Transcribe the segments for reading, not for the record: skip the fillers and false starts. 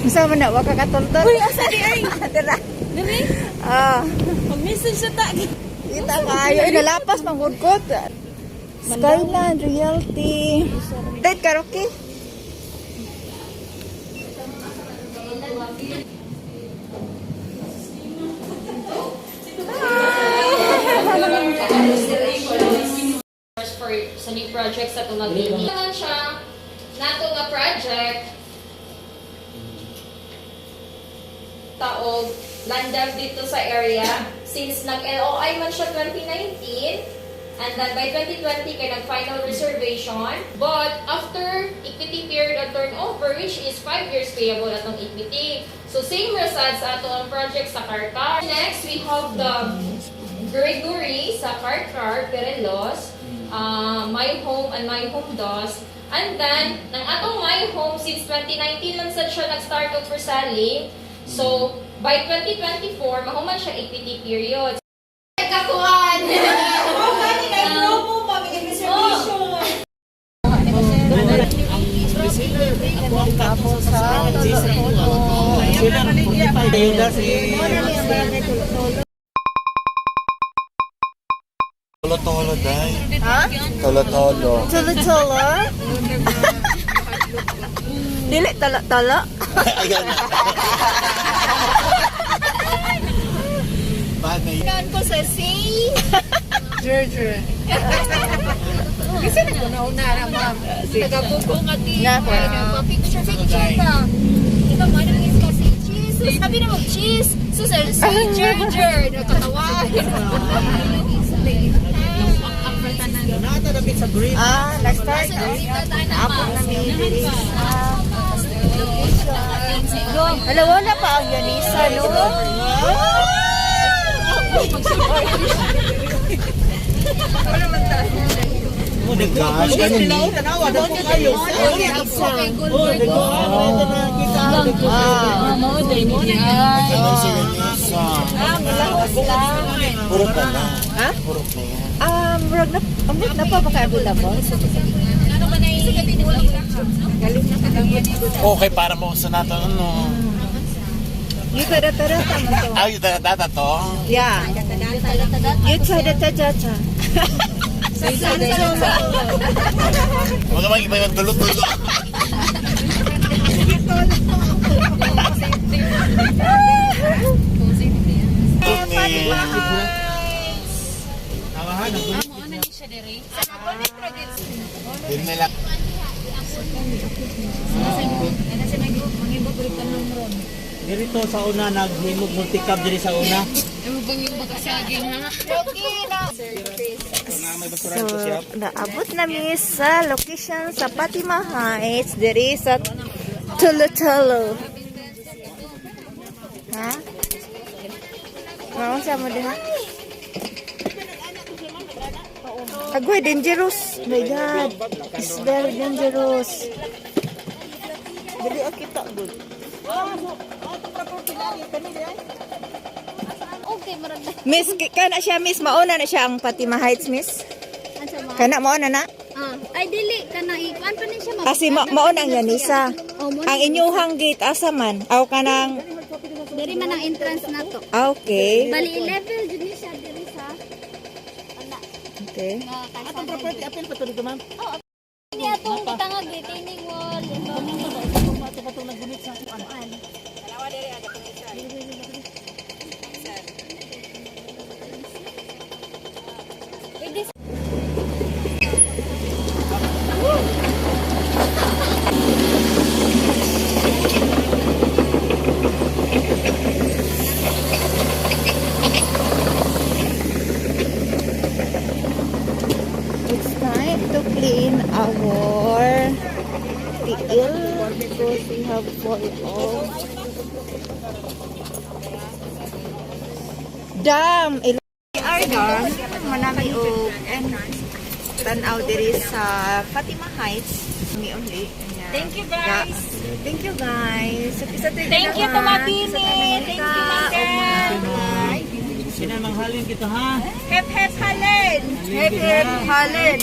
Usa man na wa ka katultol. Uy, asa di ay? Tara. Dili? Mag-message sa ta. Kita kayo nalapas manggudkot. Skyline Realty. Date karaoke. For sa new projects sa tumagini. Naman siya nato nga project taog landab dito sa area since nag-LOI man siya 2019 and then by 2020 kay nag-final reservation but after equity period of turnover which is 5 years payable atong equity. So same results sa ato ang project sa Karkar. Next we have the Gregory sa Karkar, Perelos, My Home and My Home DOS. And then, ng atong My Home, since 2019 lang sad siya nag-start of for selling. So, by 2024, mahuman siya equity period. Kakuan! Tapos sa Tolo-tolo, day. ha? Tolo-tolo. Tulo-tulo? Dili tala-tala? Ayan na. Bagay. Yan ko sa sea. Jer. Kasi naguna-una na, ma'am. Tagabuko nga ti. Picture ta. Ikaw mo, anong is kasi cheese. Sabi na mag-cheese. So, sa Jer. Nakatawa. Nag-start. Apok na may Alam, wala pa ang Yanisa, no? Oh my gosh, ganun ni. Ganun si Vanessa. Puro pa na. Ha? Puro na yan. Murag na pa baka available? Okay, para mo sa nato, ano. Yung kada-tarata mo to. Ay, data to. Yeah. Yung kada-tarata. Huwag naman iba yung tulo-tulo. Din nila. Dito sa una naghimog multicab diri sa una. So, naabot namin sa location sa Fatima Heights, diri sa Tulo-Tulo. Ha? Mao sa mo diha? Agoy, dangerous. My God. It's very dangerous. Dali kita good. Miss, kana siya, Miss. Mauna na siya ang Fatima Heights, Miss. Kana mauna na? Ay, dili. Kana ikuan pa ni siya. Kasi mauna ang Yanisa. Ang inyuhang gate, asa man? Aw kanang... Dari man ang entrance na to. Okay. Bali, level din siya diri sa Okay. Atong property appeal pa to dito, ma'am. Ini atong tangag retaining wall. Patong naggunit sa kuan. It's time to clean our tiil because we have fall off. Dam! We are done. Manami o tanaw diri sa Fatima Heights. Mi only. Thank you, guys. Thank you guys. Thank you, Tumatini. Thank you, Mangga. Sinamanghalin kita, ha? Hep hep halen. Hep hep halen.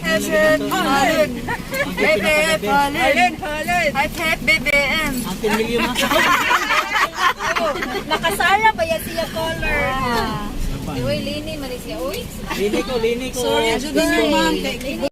Hep hep halen. Hep hep halen. Halen. Hype, hype, BBM. Ang pinilyo mo. Nakasara ba yan siya color? Uy, lini man siya. Uy. Lini ko. Sorry, Gusto. ma'am. Lini